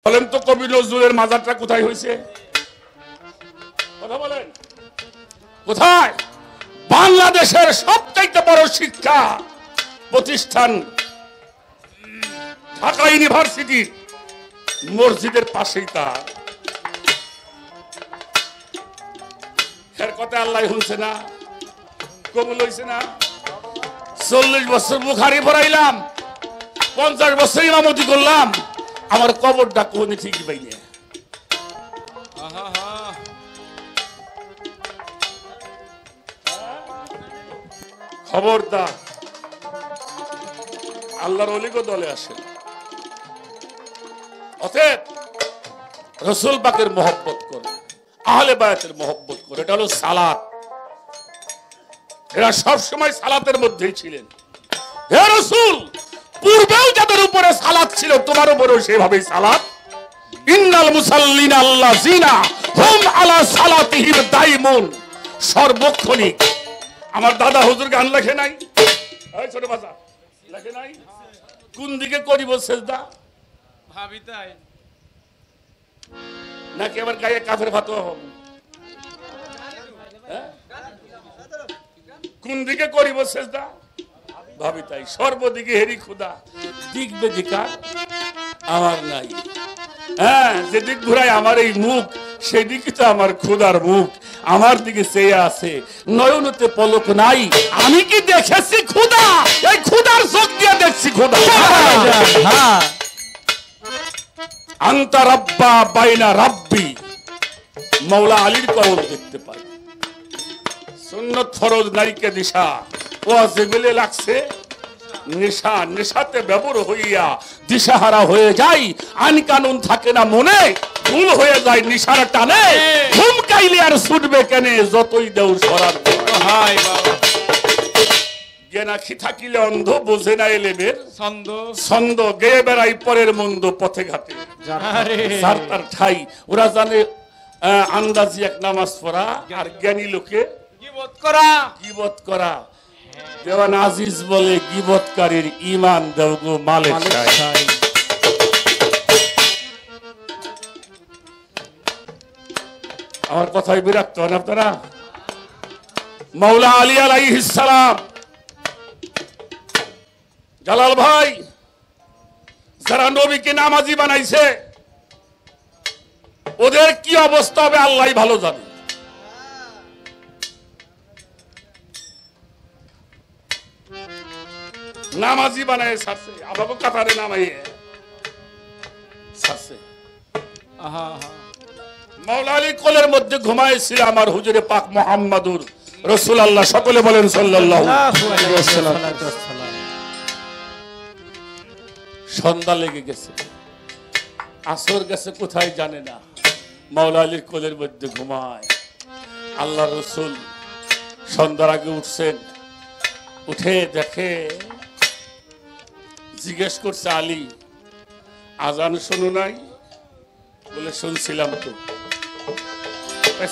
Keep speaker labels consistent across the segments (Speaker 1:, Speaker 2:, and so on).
Speaker 1: বলেন তো কবি নজরুলের মাজারটা কোথায় হয়েছে? কথা বলেন কোথায়? বাংলাদেশের সবচেয়ে বড় শিক্ষা প্রতিষ্ঠান ঢাকা ইউনিভার্সিটি মসজিদের পাশেই তার। এর কথা আল্লাহ শুনছে না, কবুল হইছে না? 40 বছর বুখারী পড়াইলাম, 50 বছর ইমামতি করলাম, আমার কবরটা কোনে ঠিকই পাইনি। খবরদার আল্লাহর ওলিগো দলে আসে। অতএব রাসূল পাকের মহব্বত করে, আহলে বায়াতের মহব্বত করে, এটা হলো সালাত। এরা সব সময় সালাতের মধ্যেই ছিলেন। হে রাসূল, পূর্বেও যাদের উপরে সালাত ছিল তোমার উপরেও সেভাবেই সালাত। ইন্নাল মুসাল্লিনা আল্লাযিনা হুম আলা সালাতিহিম দাইমুন। সর্বক্ষণিক আমার দাদা হুজুর গান লেখে নাই? এই ছোট বাচ্চা লেখে নাই? কোন দিকে করিব সেজদা?
Speaker 2: ভাবি তাই
Speaker 1: নাকি আবার গায়ে কাফের ফাতোয়া হবে? কোন দিকে করিব সেজদা? ভাবি তাই। সর্বদিকে হেরি খুদা, দিক বেদিকার আমার নাই। হ্যাঁ, যেদিক ঘুরাই আমার এই মুখ, সেদিকে তো আমার খুদার মুখ আমার দিকে চেয়ে আছে। নয়নতে পলক নাই, আমি কি দেখেছি খুদা? এই খুদার চোখ দিয়ে দেখছি খুদা। আন্তা রাব্বা বাইনা রাব্বি, মাওলা আলীর কওল দেখতে পাই। সুন্নত ফরজ নারীকে দিশা, ও যেগুলো লাগছে নেশা, নেশাতে ব্যবহার হইয়া দিশাহারা হয়ে যায়। আইন কানুন থাকে না মনে, ভুল হয়ে যায় নিশার টানে। ঘুমকাইলে আর ছুটবে কেনে, যতই দেও সরার
Speaker 2: হাই বাবা।
Speaker 1: জ্ঞানাখি থাকিলে অন্ধ, বোঝে না এলেবের
Speaker 2: ছন্দ
Speaker 1: ছন্দ। গেয়ে বেড়াই পরের মন্দ পথে ঘাটে, যার তার ঠাই। ওরা জানে আন্দাজি এক নামাজ পড়া, আর জ্ঞানী লোকে
Speaker 2: গীবত করা।
Speaker 1: গীবত করা। দেওয়ান আজিজ বলে গীবতকারীর ঈমান দেও গো মালিক সাহেব। আমার কথায় বিরক্ত হন আপনারা? মাওলা আলী আলাইহিস সালাম, জালাল ভাই, যারা নবীকে নামাজি বানাইছে ওদের কি অবস্থা হবে আল্লাহই ভালো জানে। নামাজি বানায় ছাড়ছে, আমাকে কাতারে নামাইয়ে ছাড়ছে। মাওলা আলী কোলের মধ্যে ঘুমাইছিল আমার হুজুরে পাক মুহাম্মাদুর রাসূলুল্লাহ। সকলে বলেন সাল্লাল্লাহু আলাইহি ওয়াসাল্লাম। সন্ধ্যা লেগে গেছে, আসর গেছে কোথায় জানে না, মাওলা আলীর কোলের মধ্যে ঘুমায়। আল্লাহ রাসূল সন্ধ্যার আগে উঠছেন, উঠে দেখে, জিজ্ঞেস করছে আলী আজান শোনো নাই? বলে শুনছিলাম তো।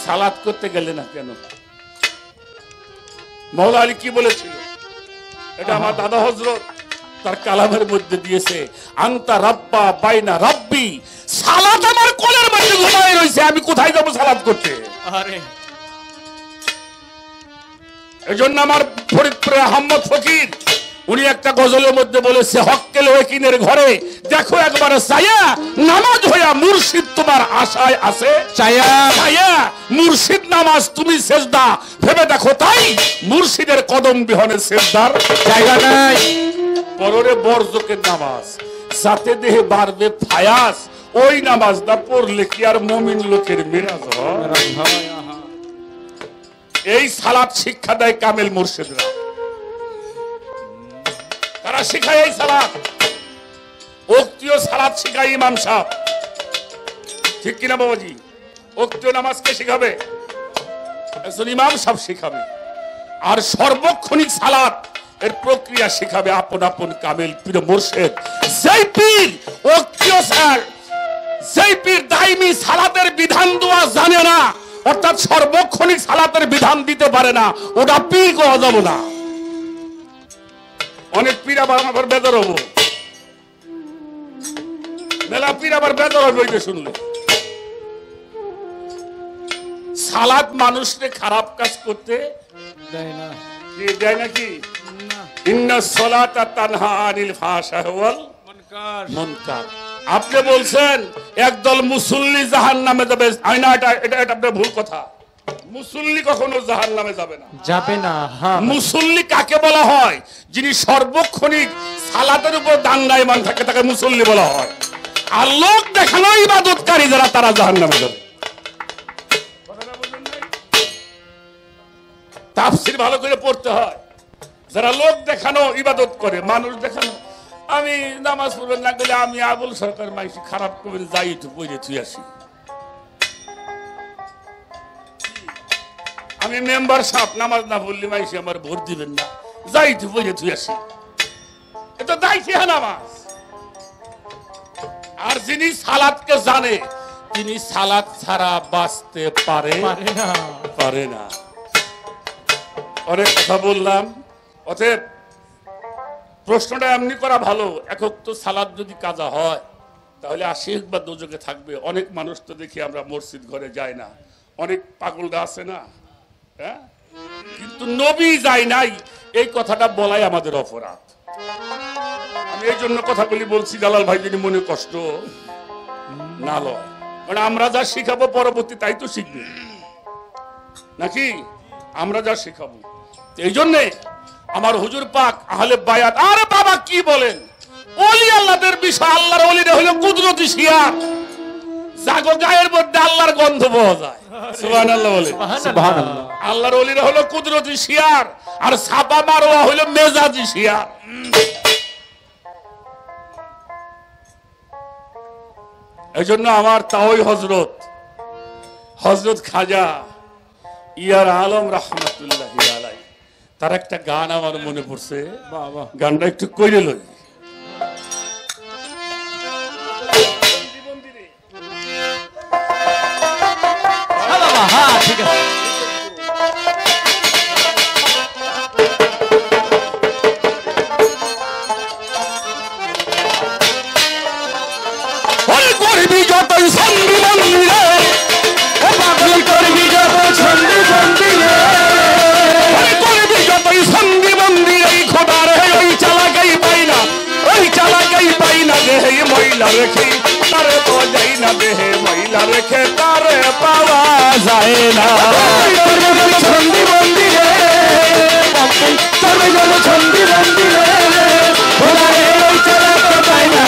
Speaker 1: সালাত করতে গেলে না কেন? মাওলা আলী কি বলেছিল? এটা আমার দাদা হযরত তার কালামের মধ্যে দিয়েছে, আনতা রাব্বা বাইনা রাব্বি। সালাত আমার কোলের মধ্যে ঘুমায় রইছে, আমি কোথায় যাব সালাত করতে?
Speaker 2: আরে
Speaker 1: এজন্য আমার ফরিদপুরের আহমদ ফকির উনি একটা গজলের মধ্যে বলেছে, হক্কেল ওয়াকিনের ঘরে দেখো একবার ছায়া, নামাজ হইয়া মুর্শিদ তোমার আশায় আছে ছায়া ছায়া। মুর্শিদ নামাজ তুমি সেজদা, ভেবে দেখো তাই মুর্শিদের কদম বিহনে সেজদার জায়গা নাই। পররে বরজকের নামাজ, যাতে দেহে বাড়বে ফায়াস, ওই নামাজ না পড়লে কি আর মুমিন লোকের মিরাজ হয়? এই সালাত শিক্ষা দেয় কামেল মুর্শিদরা। তারা শিখায় এই সালাত, ওক্তীয় সালাত শিখায় ইমাম সাহেব, ঠিক কিনা বাবাজি? ওক্তীয় নামাজ কে শিখাবে? একজন ইমাম সাহেব শিখাবে। আর সর্বক্ষণিক সালাত এর প্রক্রিয়া শিখাবে আপন আপন কামেল পীর মুর্শিদ। যেই পীর ওক্তীয় স্যার, যেই পীর দাইমি সালাতের বিধান দেওয়া জানে না, অর্থাৎ সর্বক্ষণিক সালাতের বিধান দিতে পারে না, ওটা পীর কওয়া যাবে না। অনেক পীর আবার আমার বেদর হবো, মেলা পীর আবার বেদর হইতে শুনলে সালাত মানুষকে খারাপ কাজ করতে
Speaker 2: দেয় না।
Speaker 1: কি দেয় নাকি?
Speaker 2: না।
Speaker 1: ইন্না সলাতা তানহা আনিল ফাহশা ওয়াল
Speaker 2: মনকার।
Speaker 1: মুনকার। আপনি বলছেন একদল মুসল্লি জাহান্নামে যাবে, আইনা এটা এটা এটা আপনার ভুল কথা। মুসল্লি কখনো জাহান্নামে যাবে না।
Speaker 3: যাবে না। হ্যাঁ
Speaker 1: মুসল্লি কাকে বলা হয়? যিনি সর্বক্ষণিক সালাতের উপর দাঙ্গায়মান থাকে তাকে মুসল্লি বলা হয়। আর লোক দেখানো ইবাদতকারী যারা তারা জাহান্নামে যাবে। তাফসীর ভালো করে পড়তে হয়। যারা লোক দেখানো ইবাদত করে, মানুষ দেখানো, আমি নামাজ পড়বেন না গেলে আমি আবুল সরকার মাইসি খারাপ করবেন যাই একটু পড়ে তুই আসি, আমি মেম্বার সাহেব নামাজ না পড়লে মাইসি আমার ভোট দিবেন না, যাই একটু পড়ে তুই আসি, এটা দায়িত্ব হ্যাঁ নামাজ। আর যিনি সালাতকে জানে তিনি সালাত ছাড়া বাঁচতে পারে
Speaker 3: না।
Speaker 1: পারে না। অনেক কথা বললাম, অতএব প্রশ্নটা এমনি করা ভালো, একক তো সালাত যদি কাজা হয় তাহলে আশিক বা দোজকে থাকবে। অনেক মানুষ তো দেখি আমরা মসজিদ ঘরে যাই না, অনেক পাগলরা আছে না, হ্যাঁ, কিন্তু নবী যায় নাই এই কথাটা বলাই আমাদের অপরাধ। আমি এই জন্য কথাগুলি বলছি জালাল ভাই যদি মনে কষ্ট না লয়, কারণ আমরা যা শিখাবো পরবর্তী তাই তো শিখবে নাকি, আমরা যা শিখাবো। এই জন্যে আমার হুজুর পাক আহলে বায়াত, আরে বাবা কি বলেন, ওলি আল্লাহদের বিষয়, আল্লাহর ওলিরা হলো কুদরতি শিয়ার, জাগো গায়ের মধ্যে আল্লাহর গন্ধ পাওয়া যায়। সুবহানাল্লাহ বলে।
Speaker 3: সুবহানাল্লাহ।
Speaker 1: আল্লাহর ওলিরা হলো কুদরতি শিয়ার, আর সাবা মারওয়া হলো মেজাজি শিয়ার। এই জন্য আমার তাওই হযরত খাজা ইয়ার আলম রাহমাতুল্লাহি আলাইহি তার একটা গান আমার মনে পড়ছে,
Speaker 2: বাবা।
Speaker 1: গানটা একটু কইরে লই।
Speaker 3: হ্যাঁ বাবা, হ্যাঁ ঠিক আছে।
Speaker 1: ওরে করবি যতই সন্ধি মন্দিরে, ও পাগল করবি যত সন্ধি মন্দিরে, ওরে করবি যতই সন্ধি মন্দিরে, এই খোদার ওই চালাকাই পাই না, ওই চালাকাই পাই না, দেহে মহিলা রেখে তারে তো যাই না, দেহে মহিলা রেখে তারে পাওয়া যায় না। সন্ধি মন্দিরে করবি যত সন্ধি মন্দিরে, খোদার ওই চালাকে পাই না,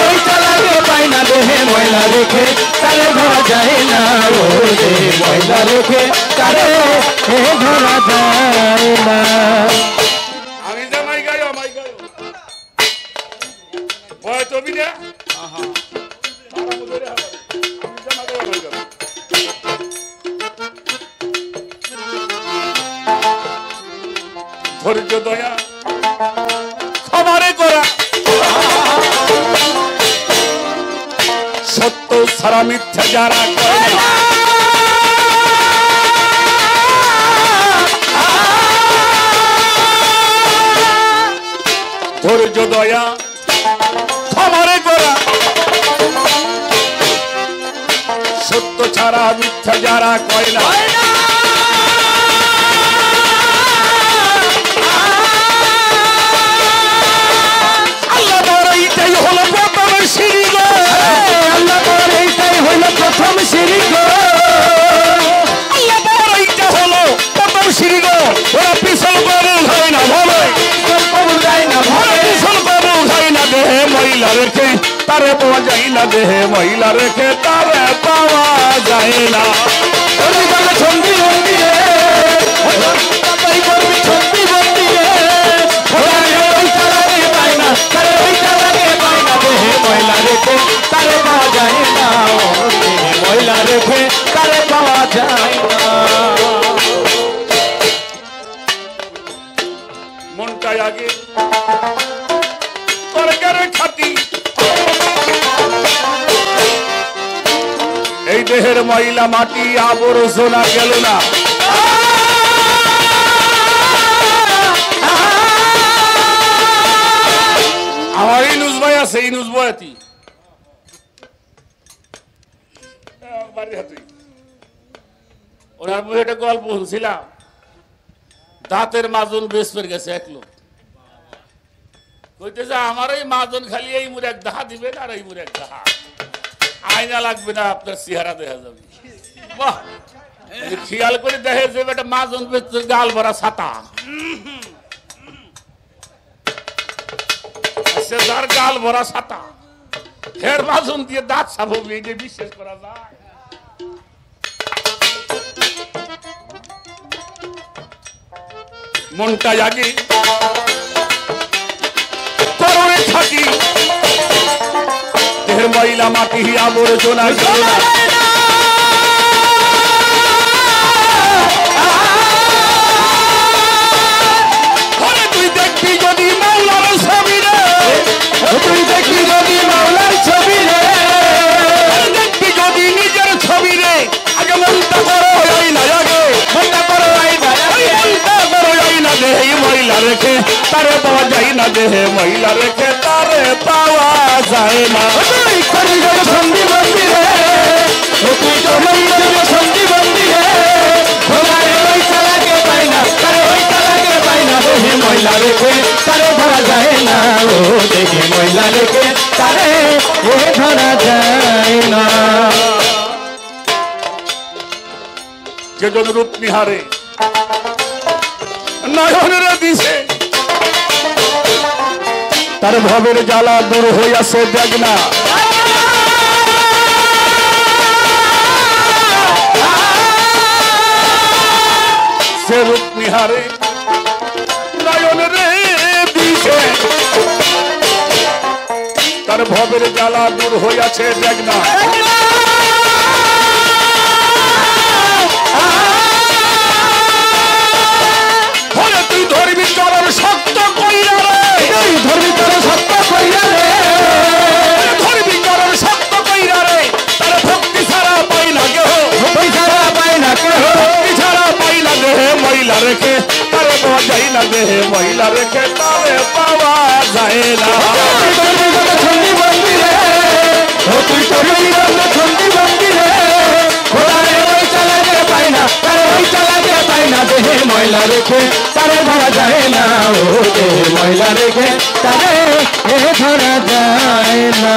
Speaker 1: ওই চালাকে পাই না, দেহে মহিলা রেখে তারে ধরা যায় না, ও দেহে মহিলা রেখে তারে ধরা যায় না। আমি জামাই গাই, আমাই গাই বয় তবি না,
Speaker 2: আহা।
Speaker 1: ধৈর্য দয়া ক্ষমারে করা, সত্য ছাড়া মিথ্যা যারা করে না, ধৈর্য দয়া ক্ষমারে করা, সত্য ছাড়া মিথ্যা যারা কয় না, আল্লাহ বড় এইটাই হলো প্রথম সিঁড়ি গো, আল্লাহ বড় এইটাই হলো প্রথম সিঁড়ি গো, আল্লাহ বড় এইটা হলো প্রথম সিঁড়ি গো, ওরা পিছল কবুল হয় না ভালো, কবুল যায় না ভালো, পিছল কবুল হয় না, দেহে মহিলা রেখে তারে পাওয়া যায় না, দেহে মহিলা রেখে তারে পাওয়া যায় না। করবি বলে ছন্দি মন্দিরে, তাই করবি ছন্দি মন্দিরে, ওই চালাকে পায় না, তারে ওই চালাকে পায় না, দেহে মহিলা রেখে তারে পাওয়া যায় না, দেহে মহিলা রেখে তারে পাওয়া যায় না। মনটাই আগে তরকারে খাতি, এই দেহের ময়লা মাটি আবর্জনা গেল না, আমার ইনুস ভাই আছে, ইনুস বয়াতি বাড়ি হাতে ওনার মুখে একটা গল্প শুনছিলাম, দাঁতের মাজন বেশ পেয়ে গেছে এক লোক, কইতেছে আমার এই মাজন খালি এই মুড়ে এক দাহা দিবেন আর এই মুড়ে এক দাহা, আয়না লাগবে না, আপনার চেহারা দেখা যাবে। বাহ, খেয়াল করে দেখে যে একটা মাজন বেচছে গাল ভরা ছাতা, সে যার গাল ভরা ছাতা ফের মাজন দিয়ে দাঁত সাফ হবে, এই যে বিশ্বাস করা যায়? মনটা আগে করোড়ে থাকি, দেহের ময়লা মাটি আবর্জনা তুই দেখবি যদি মাওলার ছবি রে, তুই দেখবি যদি মাওলার ছবি রে, দেখবি যদি নিজের ছবি রে, আগে মনটা করো এই না, আগে মনটা করো এই না, মনটা করো এই না, দেহে ময়লা রেখে তারে পাওয়া যায় না, দেহে ময়লা রেখে তারে পাওয়া যায় না। তুই করি গেল সন্ধি বন্দি রে, তুই তো সন্ধি বন্দি রে, ওই চালাকে পাই না, তারে ওই চালাকে পাই না, দেহে ময়লা রেখে তারে ধরা যায় না, ও দেহে ময়লা রেখে তারে ধরা যায় না। যেজন রূপ নিহারে নয়নের দিছে, তার ভবের জ্বালা দূর হইয়াছে দেখ না, সে রূপ নিহারে নয়নের দিছে, তার ভবের জ্বালা দূর হইয়াছে দেখ না। তুই ধরবি চরণ শক্ত কইরা রে, ধরবি চরণ শক্ত কইরা রে, ধরবি চরণ শক্ত কইরা রে, তার ভক্তি ছাড়া পাই না কেহ, ভক্তি ছাড়া পাই না কেহ, ভক্তি ছাড়া পাই না, দেহে ময়লা রেখে তারে পাওয়া যায় না, দেহে ময়লা রেখে তারে পাওয়া যায় না। ছন্দি বন্দি রে, তুই ছন্দি বন্দি রে, ওই চালাকে পাই না, তারে ওই চালাকে পাই না, দেহে ময়লা রেখে তারে ধরা যায় না, ও দেহে ময়লা রেখে তারে ধরা যায় না।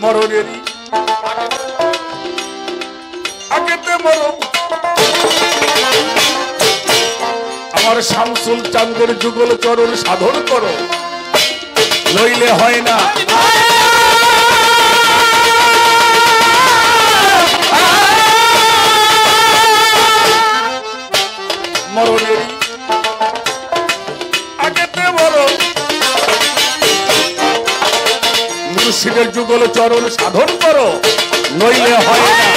Speaker 1: মরণেরই আগেতে মরণ, আমার শামসুল চাঁদের যুগল চরণ সাধন করো, লইলে হয় না। মরণেরই আগেতে মরণ, মুর্শিদের যুগল চরণ সাধন করো, নইলে হয় না।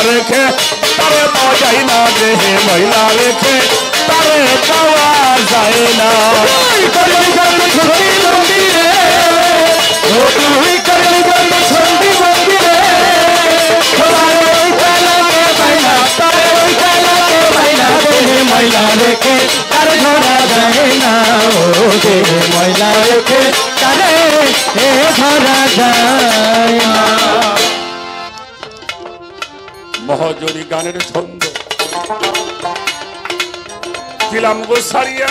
Speaker 1: রেখে তারে পাওয়া যায় না, দেহে ময়লা রেখে তারে পাওয়া যায় না। ময়লা রেখে তারে ধরা যায় না, ও দেহে ময়লা রেখে তারে ধরা যায় না। মহাজনী গানের ছন্দ দিলাম গো সারিয়া,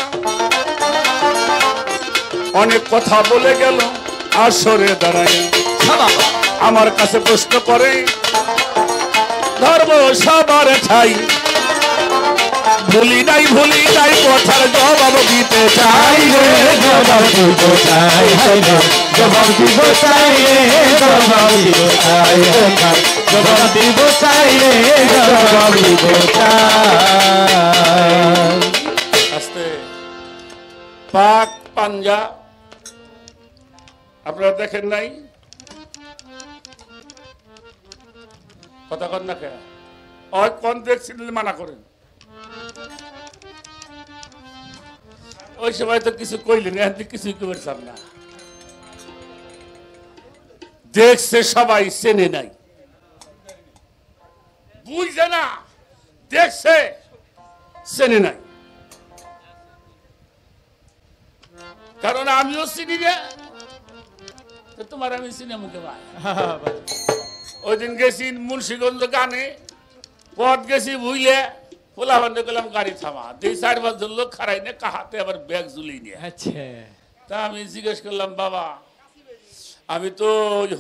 Speaker 1: অনেক কথা বলে গেল আসরে দাঁড়ায়, আমার কাছে প্রশ্ন করে ধর্ম সবার ঠাই, ভুলি নাই কথার জবাব দিতে চাই রে, জবাব দিতে চাই, জবাব দিব চাই রে, জবাব দিব চাই, জবাব দিব চাই রে, জবাব দিব চাই। আস্তে পাক পাঞ্জা আপনারা দেখেন নাই? কথা কন না কে? ওই কোন দেখছিলেন মানা করেন? ওই সময় তো কিছু কইলেন, এখন তো কিছুই করছেন না। দেখছে সবাই, চেনে নাই, বুঝছে না, দেখছে চেনে নাই। কারণ আমিও চিনি না, তোমার আমি চিনি মুখে ভাই। ওই দিন গেছি মুন্সিগঞ্জ গানে, পথ গেছি বুঝলে পোলা বন্ধ করলাম, গাড়ি থামা, 2-4 জন লোক খারাই নে, কাহাতে আবার ব্যাগ ঝুলি নিয়ে।
Speaker 3: আচ্ছা,
Speaker 1: তা আমি জিজ্ঞেস করলাম, বাবা আমি তো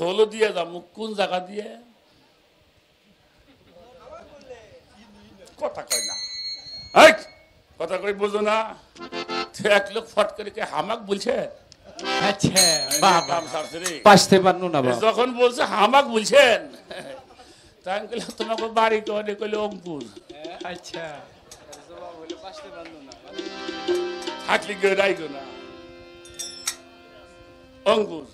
Speaker 1: হলো দিয়ে যাবো, কোন জায়গা দিয়ে? কথা কয় না, কথা কই বুঝো না। এক লোক ফট করে হামাক বলছে।
Speaker 3: আচ্ছা বাবা,
Speaker 1: কাম সারছে রে।
Speaker 3: পাশতে পারনু না বাবা।
Speaker 1: যখন বলছে হামাক বলছেন, তাই আমি কইলাম তোমাকে বাড়ি করে, কইলে অঙ্কুর।
Speaker 3: আচ্ছা,
Speaker 1: থাকলি কেউ রাইগো না, অঙ্কুর।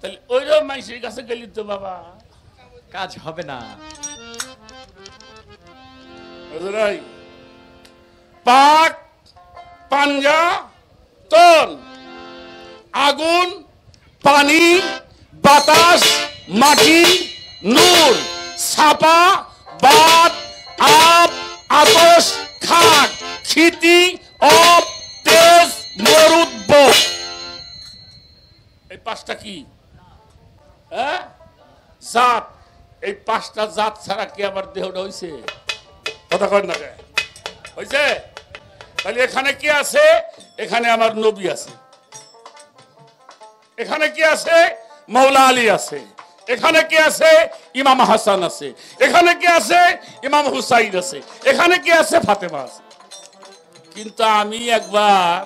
Speaker 1: তাহলে ওইরকম মানুষের কাছে গেলি তো বাবা
Speaker 3: কাজ হবে না।
Speaker 1: পাক, পাঞ্জা, তন, আগুন, পানি, বাতাস, মাটি, নূর, ছাপা, বাত, আপ, আতস, খাট, ক্ষিতি, অপ, তেজ, মরুদ্ব। এই 5টা কি? হ্যাঁ, জাত। এই 5টা জাত ছাড়া কি আমার দেহটা হইছে? কথা কয় না হইছে? তাহলে এখানে কি আছে? এখানে আমার নবী আছে। এখানে কি আছে? মৌলা আলী আছে। এখানে কি আছে? ইমাম হাসান আছে। এখানে কি আছে? ইমাম হুসাইন আছে। এখানে কি আছে? ফাতেমা আছে। কিন্তু আমি একবার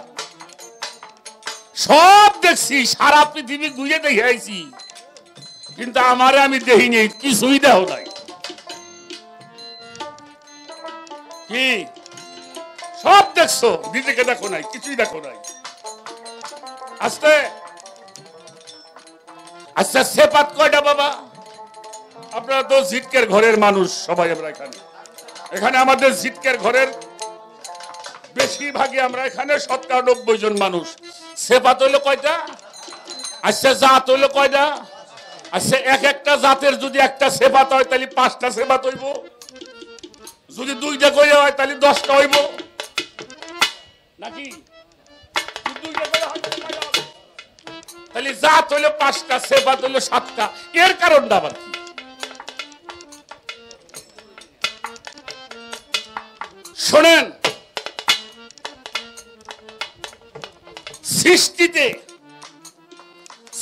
Speaker 1: সব দেখছি, সারা পৃথিবী ঘুরে দেখে আইছি, কিন্তু আমারে আমি দেখিনি, কিছুই দেহ নাই। কি সব দেখছো, নিজেকে দেখো নাই, কিছুই দেখো নাই। আস্তে আচ্ছা, সেপাত কয়টা বাবা? আপনারা তো জিটকের ঘরের মানুষ সবাই। আমরা এখানে আমাদের জিটকের ঘরের বেশিরভাগই আমরা এখানে 97 জন মানুষ। সেপাত হইলো কয়টা? আচ্ছা, জাত হইলো কয়টা? আচ্ছা, একটা জাতের যদি একটা সেপাত হয় তাহলে 5টা সেপাত হইব। যদি 2টা করে হয় তাহলে 10টা হইব নাকি? তাহলে জাত হইলো 5টা, সেপাত হইলো 7টা। এর কারণটা আবার কি? শোনেন,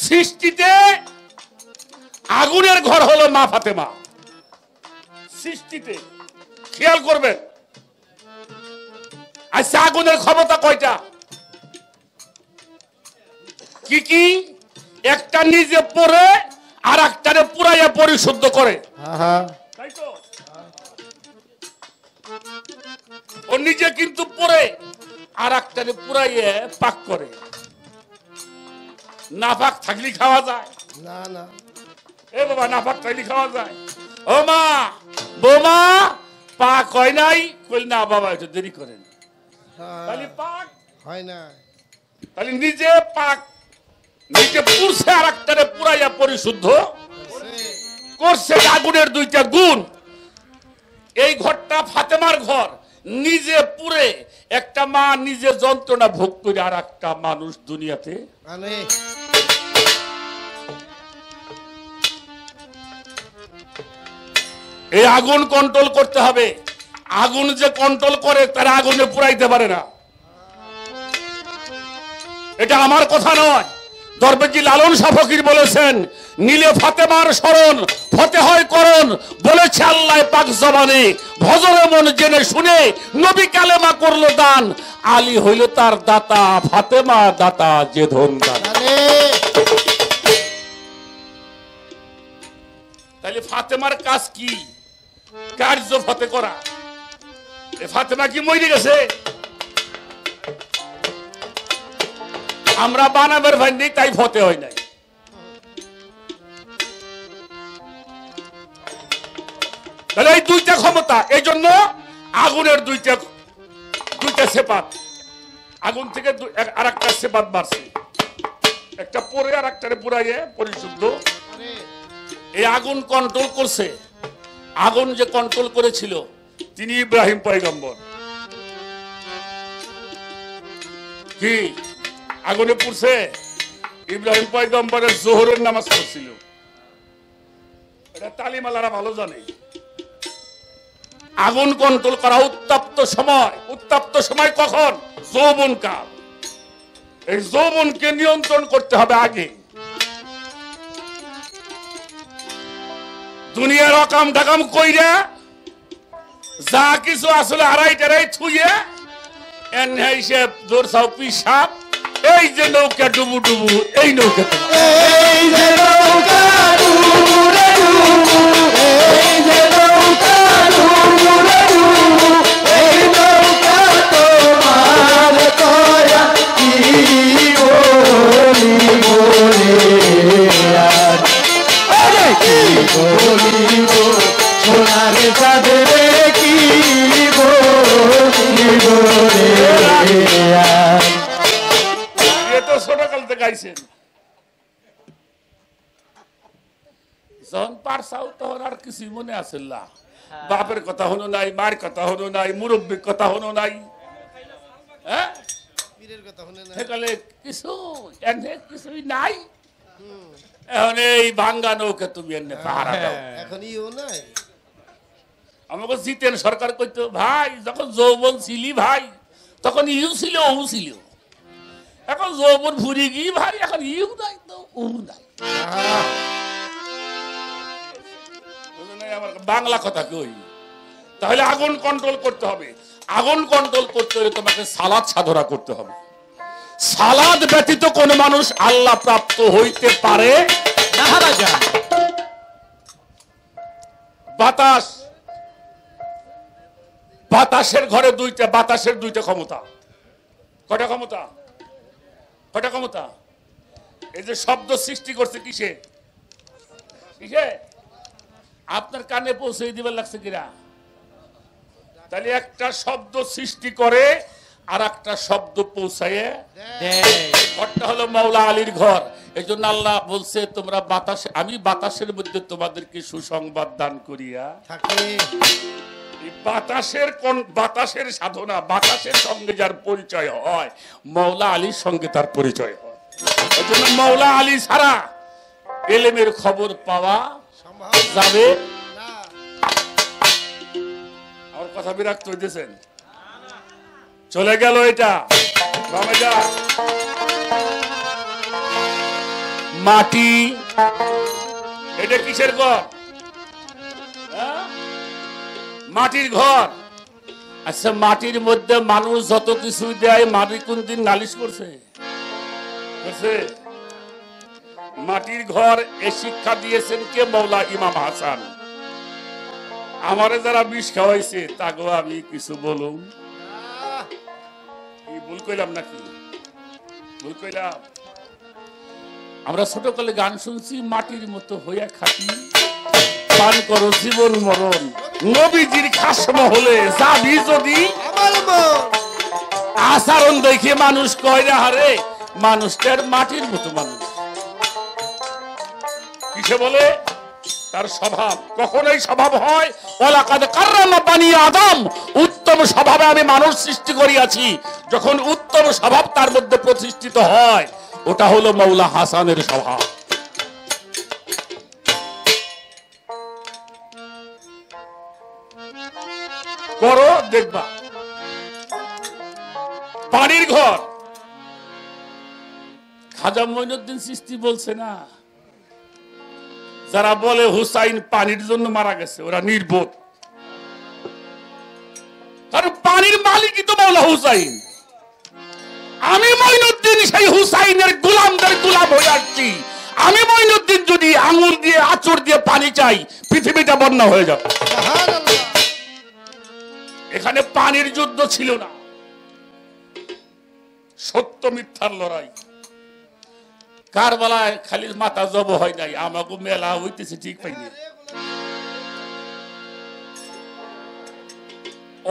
Speaker 1: সৃষ্টিতে আগুনের ঘর হলো মা ফাতেমা। সৃষ্টিতে খেয়াল করবেন। আচ্ছা, আগুনের ক্ষমতা কয়টা? কি কি? একটা নিজে পড়ে আর একটারে পুরাইয়া পরিশুদ্ধ করে, তাই তো? ও নিজে কিন্তু পড়ে আর একটারে পুরাইয়া পাক করে। না পাক থাকলে খাওয়া যায়
Speaker 4: না না।
Speaker 1: এ বাবা, না পাক থাকলে খাওয়া যায়? ও মা, বৌমা, পাক হয় নাই? কই না বাবা, একটু দেরি করেন। তাহলে পাক
Speaker 4: হয় না।
Speaker 1: তাহলে নিজে পাক, নিজে পুরছে আর একটারে পুরাইয়া পরিশুদ্ধ করছে। আগুনের 2টা গুণ। এই ঘরটা ফাতেমার ঘর। নিজে পুরে একটা মা নিজে যন্ত্রণা ভোগ করে আর একটা মানুষ দুনিয়াতে
Speaker 4: আনে।
Speaker 1: এই আগুন কন্ট্রোল করতে হবে। আগুন যে কন্ট্রোল করে তারা আগুনে পুরাইতে পারে না। এটা আমার কথা নয়, দরবেশজি লালন শাহ ফকির বলেছেন, নীলে ফাতেমার শরণ ফতে হয় করণ, বলেছে আল্লাহ পাক জবানে, ভজরে মন জেনে শুনে নবী কালেমা করলো দান। আলী হইল তার দাতা, ফাতেমা দাতা যে ধন দান। তাহলে ফাতেমার কাজ কি? কার্য ফতে করা। ফাতেমা কি মরে গেছে? আমরা বানাবার ভাই নেই, তাই ফতে হয় নাই। তাহলে এই দুইটা ক্ষমতা, এই জন্য আগুনের দুইটা সেপাত, আগুন থেকে আর একটা সেপাত বাড়ছে, একটা পরে আর একটারে পুরাইয়ে পরিশুদ্ধ। এই আগুন কন্ট্রোল করছে, আগুন যে কন্ট্রোল করেছিল তিনি ইব্রাহিম পয়গম্বর। কি আগুনে পুড়ছে? ইব্রাহিম পয়গম্বরের জোহরের নামাজ পড়ছিল। এটা তালিমালারা ভালো জানে। আগুন কন্ট্রোল করা উত্তপ্ত সময়, উত্তপ্ত সময় কখন? যৌবন কাল। এই যৌবনকে নিয়ন্ত্রণ করতে হবে আগে। দুনিয়ার অকাম ঢাকাম কইরা যা কিছু আসলে আড়াই ছুঁয়ে এনে হিসেব জোর সাউ পিসাব, এই যে নৌকা ডুবু ডুবু, এই নৌকা
Speaker 4: এই যে নৌকা ডুবু রে ডুবু, এই যে নৌকা ডুবু রে ডুবু, এই নৌকা তোমার কয়া কি বলিব রে আর, আরে কি বলিব সোনার চাঁদরে, কি বলিব রে আর।
Speaker 1: ছোটকাল থেকে গাইছেন, যখন পারছাও তখন আর কিছুই মনে আছে না। বাপের কথা হলো নাই, মার কথা হলো নাই, মুরব্বীর কথা হলো নাই, হ্যাঁ সেকালে কিছুই নাই। এখন এই ভাঙ্গা নৌকে তুমি এনে পাহারা দাও। আমাকে জিতেন সরকার কইতো, ভাই যখন যৌবন ছিলি ভাই তখন ইউ ছিল ও ছিল, এখন যৌবন ফুরি গিয়ে ভাই এখন ইউ নাই তো ও নাই। বাংলা কথা কই। তাহলে আগুন কন্ট্রোল করতে হবে। আগুন কন্ট্রোল করতে হলে তোমাকে সালাদ সাধনা করতে হবে। সালাদ ব্যতীত কোন মানুষ আল্লাহ প্রাপ্ত হইতে পারে না। বাতাস, বাতাসের ঘরে বাতাসের দুইটা ক্ষমতা। কয়টা ক্ষমতা? কয়টা ক্ষমতা? এই যে শব্দ সৃষ্টি করছে কিসে? কিসে? আপনার কানে পৌঁছে দিবার লাগছে কিরা? তাহলে একটা শব্দ সৃষ্টি করে আর একটা শব্দ পৌঁছায়। ঘরটা হলো মাওলা আলীর ঘর। এই জন্য আল্লাহ বলছে তোমরা বাতাসে, আমি বাতাসের মধ্যে তোমাদেরকে সুসংবাদ দান করিয়া থাকি। বাতাসের সাধনা, বাতাসের সঙ্গে যার পরিচয় হয় মাওলা আলীর সঙ্গে তার পরিচয় হয়। এই জন্য মাওলা আলী ছাড়া এলেমের খবর পাওয়া যাবে না। আমার কথা বিরক্ত হইতেছেন? চলে গেল এটা মাটি। এটা কিসের ঘর? মাটির ঘর। আচ্ছা, মাটির মধ্যে মানুষ যত কিছু দেয়, মাটি কোন দিন নালিশ করছে? মাটির ঘর এ শিক্ষা দিয়েছেন কে? মৌলা ইমাম হাসান। আমারে যারা বিষ খাওয়াইছে তাকেও আমি কিছু বলুন। ভুল কইলাম নাকি? ভুল কইলাম? আমরা ছোটকালে গান শুনছি, মাটির মতো হইয়া খাটি পান করো জীবন মরণ, নবীজির খাসমা হলে যাবি যদি আচরণ দেখে মানুষ কয় না হারে মানুষটার মাটির মতো মানুষ। কিসে বলে? তার স্বভাব। কখনোই স্বভাব হয় ওয়ালাকাদ কাররামনা বানি আদম, উত্তম স্বভাবে আমি মানুষ সৃষ্টি করিয়াছি। যখন উত্তম স্বভাব তার মধ্যে প্রতিষ্ঠিত হয়, ওটা হলো মৌলা হাসানের স্বভাব। করো দেখবা। পানির ঘর। খাজা মঈনুদ্দিন চিশতি বলছে না, যারা বলে হুসাইন পানির জন্য মারা গেছে ওরা নির্বোধ। কারণ পানির মালিকই তো মৌলা হুসাইন। আমি মঈনুদ্দিন সেই হুসাইনের গোলামদের গোলাম হয়ে আসছি। আমি মঈনুদ্দিন যদি আঙুল দিয়ে আঁচড় দিয়ে পানি চাই, পৃথিবীটা বন্যা হয়ে যাবে। এখানে পানির যুদ্ধ ছিল না, সত্য মিথ্যার লড়াই। কারবালায় খালি মাথা জব হয় নাই, আমাকে মেলা হইতেছে ঠিক পাইনি।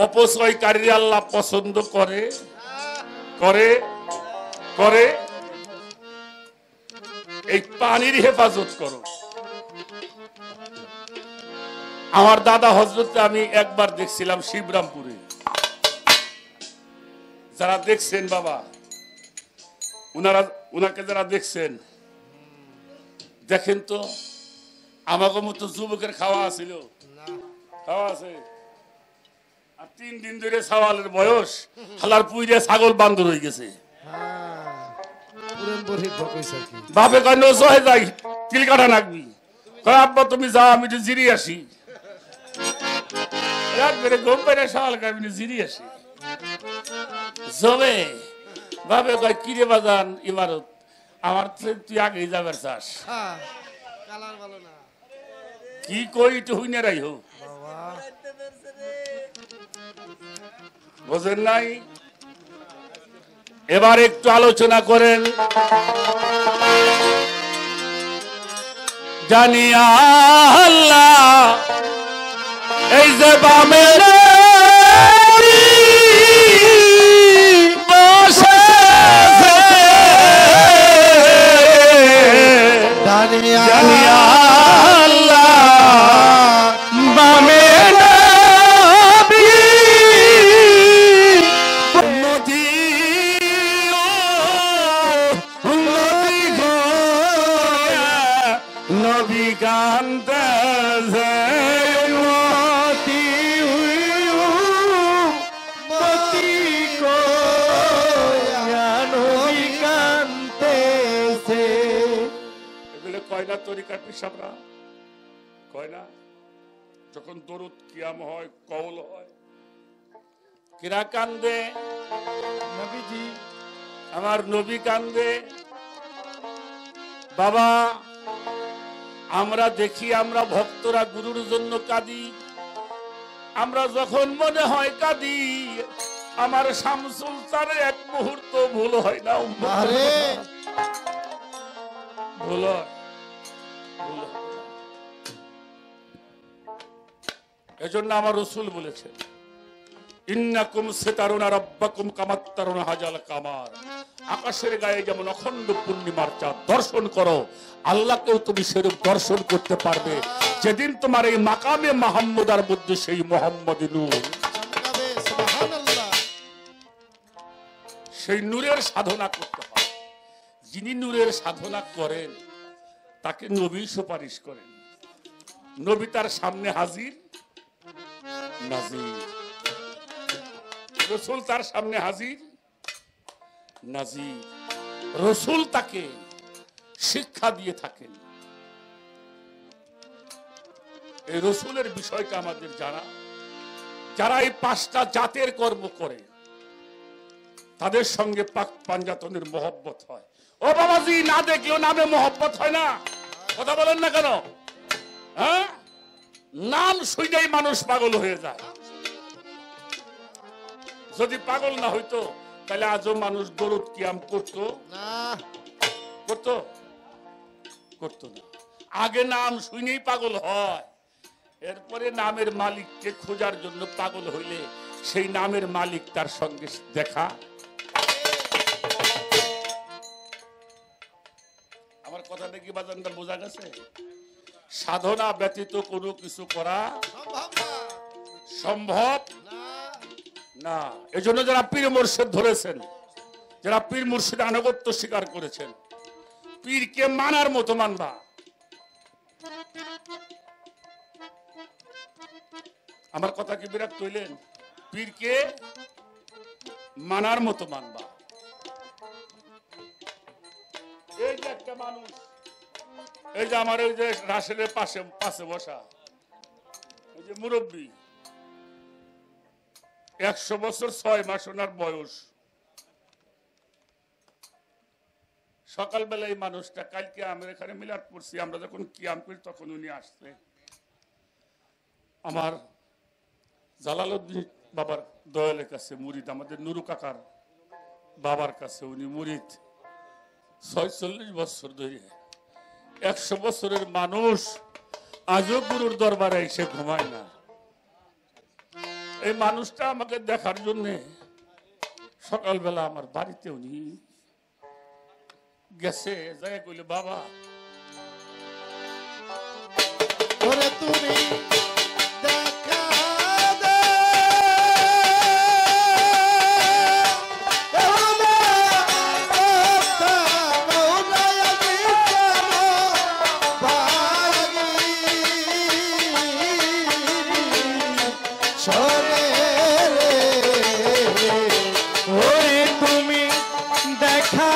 Speaker 1: অপচয়কারী আল্লাহ পছন্দ করে করে করে এই পানির হেফাজত করো। আমার দাদা হযরতকে আমি একবার দেখছিলাম শিবরামপুরে। যারা দেখছেন বাবা, উনাকে যারা দেখছেন দেখেন তো, আমাকে মতো যুবকের খাওয়া আছিল, খাওয়া আছে। আর 3 দিন ধরে ছাওয়ালের বয়স, হালার পুইরে ছাগল বান্দর হয়ে গেছে। বাপে কয় নজয় যাই তিল কাটা নাকবি, কয় আব্বা তুমি যাও আমি একটু জিরি আসি। রাত বেড়ে ঘুম পেরে সকাল কয় আমি জিরি আসি। জবে বাপে কয় কিরে বাজান ইমারত, আমার তুই আগেই যাবার চাস। কি কই একটু হুইনে রাই হোক, বোঝেন নাই? এবার একটু আলোচনা করেন। জানি আল্লাহ এই যে বামে বসে জানি আল্লাহ বামে নবী কান্দে কয়না তরিকার পিসাবরা কয়না, যখন দরুদ কিয়াম হয় কওল হয় কিরা কান্দে, নবীজি আমার নবী কান্দে। বাবা আমরা দেখি আমরা ভক্তরা গুরুর জন্য কাঁদি, আমরা যখন মনে হয় কাঁদি, আমার শামসুল তার এক মুহূর্ত ভুল হয় না, ভুল হয়। এজন্য আমার রাসূল বলেছেন ইন্নাকুম সিতারুনা রাব্বাকুম কামাত তারুনা হাজাল কামার, আকাশের গায়ে যেমন অখণ্ড পূর্ণিমার চাঁদ দর্শন করো, আল্লাহকেও তুমি সেরূপ দর্শন করতে পারবে যেদিন তোমার এই মাকামে মুহাম্মদার মধ্যে সেই মুহাম্মদী নূর, সেই নূরের সাধনা করতে হয়। যিনি নূরের সাধনা করেন তাকে নবী সুপারিশ করেন। নবী তার সামনে হাজির নাজির, রাসূল তার সামনে হাজির নাজির। রাসূল তাকে শিক্ষা দিয়ে থাকেন। এই রাসূলের বিষয়টা আমাদের জানা। যারা এই 5টা জাতের কর্ম করে তাদের সঙ্গে পাক পাঞ্জাতনের মহব্বত হয়। ও বাবাজি, না দেখলেও নামে মহব্বত হয় না? কথা বলেন না কেন? হ্যাঁ, নাম শুনেই মানুষ পাগল হয়ে যায়। যদি পাগল না হইতো তাহলে আজও মানুষ দরুদ কিয়াম করতো না, করতো না। আগে নাম শুনেই পাগল হয়, এরপরে নামের মালিককে খোঁজার জন্য পাগল হইলে সেই নামের মালিক তার সঙ্গে দেখা। আমার কথাটা কি বাজানটা বোঝা গেছে? সাধনা ব্যতীত কোনো কিছু করা সম্ভব না। এজন্য যারা পীর মুর্শিদ ধরেছেন, যারা পীর মুর্শিদ আনুগত্য স্বীকার করেছেন, পীরকে মানার মতো মানবা। আমার কথা কি বিরাট কইলেন? পীরকে মানার মতো মানবা। এই যে একটা মানুষ, এই যে আমার ওই যে রাসেলের পাশে বসা ওই যে মুরব্বী, 100 বছর 6 মাস ওনার বয়স। সকালবেলা এই মানুষটা, কালকে আমরা এখানে মিলাদ পড়ছি, আমরা যখন কিয়াম করি তখন উনি আসছে আমার জালালউদ্দিন বাবার দয়ালের কাছে মুরিদ, আমাদের নুরু কাকার বাবার কাছে উনি মুরিদ। 46 বছর ধরে 100 বছরের মানুষ আজও গুরুর দরবারে এসে ঘুমায় না। এই মানুষটা আমাকে দেখার জন্য সকালবেলা আমার বাড়িতে উনি গেছে, যাই কইলে বাবা
Speaker 4: ওরে তুমি দেখা দে ওরে কথা মৌলায়া বিছানো বাগি সরে রে ওরে তুমি দেখা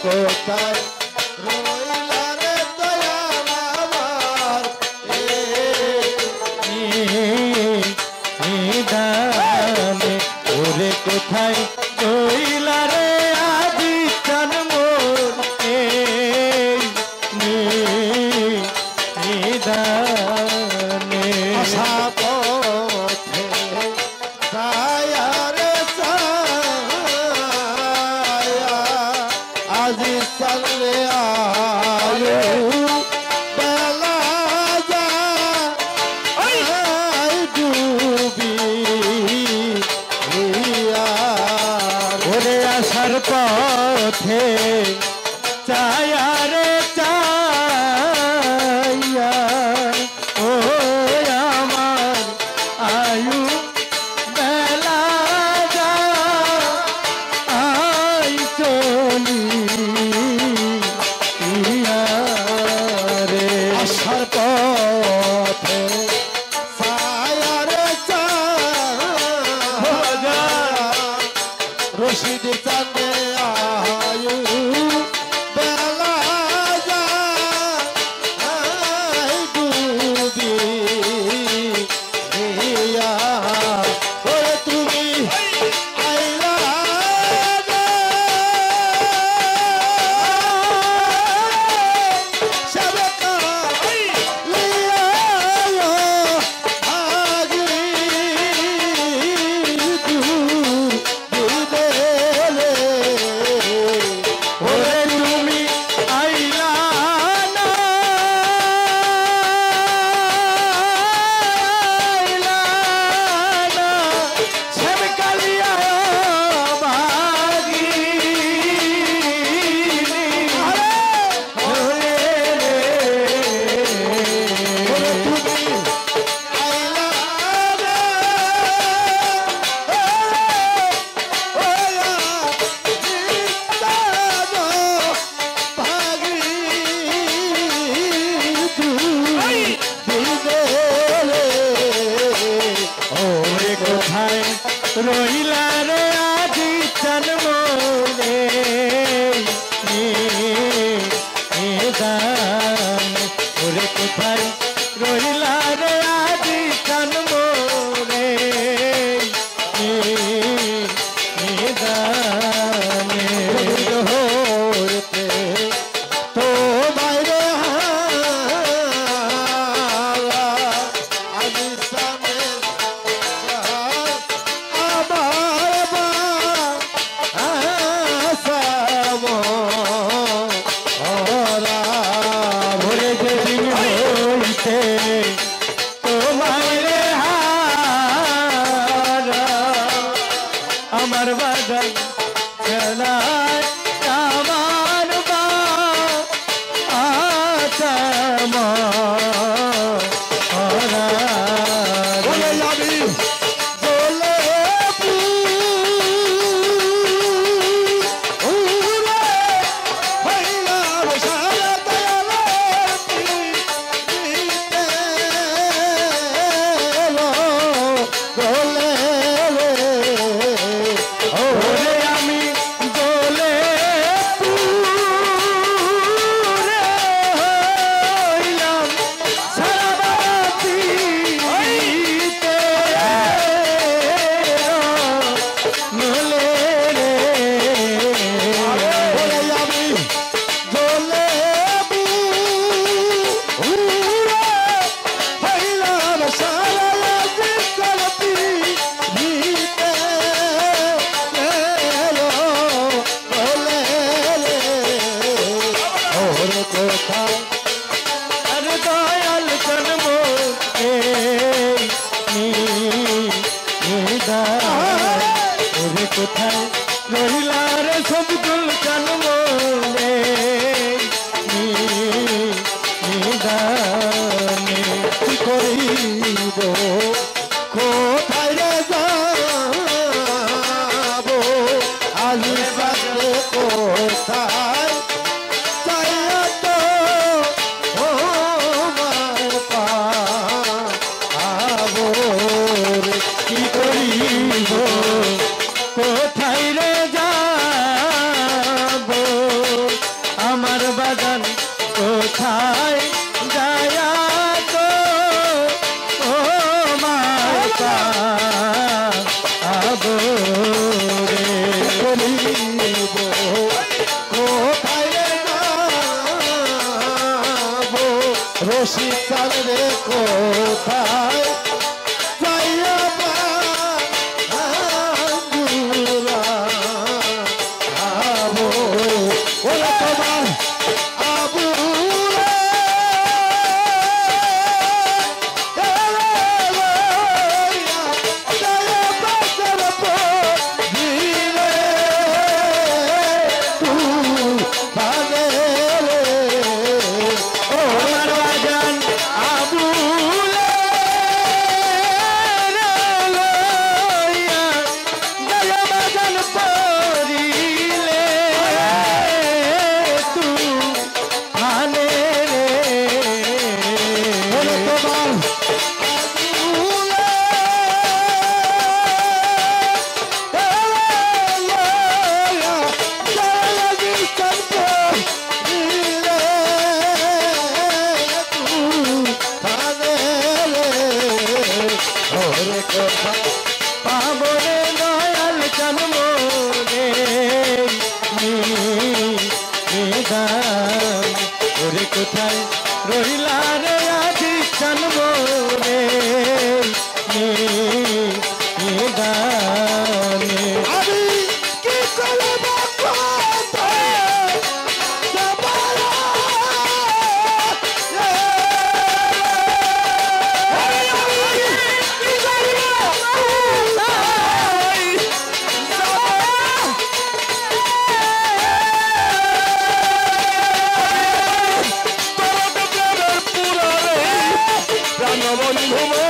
Speaker 4: কোথায় রইলা রে দয়াল আমার নিদানে ওরে কোথায় রইলা রে আজি চান মোর নিদানে আশা পথে ছায়া রে আজি চলে আলো বেলা যায় ডুবি ওরে আসার পথে ছায়া রে ছায়া ও আমার আয়ু বেলা যায় চলি রে আসার পথে ছায়ার রশিদ চাঁদে আয়ু বেলা যায় ডুবি ওরে তুমি আইলা রইলা রে আজি চান মোরে নিদান ওরে কোথায় রইলা রে আজি চান মোরে নিদানে হইতে তো বাইরে হারা আজি সামনে আবার কোথায় রহিলা রে সবদুল চান মোরে নিদানে কি করিব কোথায় রে যাবো আজ রাতে কোথায় চাইয়া তো ও মার পাবো রে কি করিব কোথায় রে যাবো আমার বাগান কোথায় যায়া তো ও মার পাবো রে করিব কোথায় রে যাবো রশি চাল রে কোথায় যাইয়া বাঙ্গুরা আবো ওরা তোমার আবুরা পাবনে দয়াল চান মোরে নিদান ওরে কোথায় রহিলা রে আজি চান মোরে নিদানে আমি কি করব বন্ধু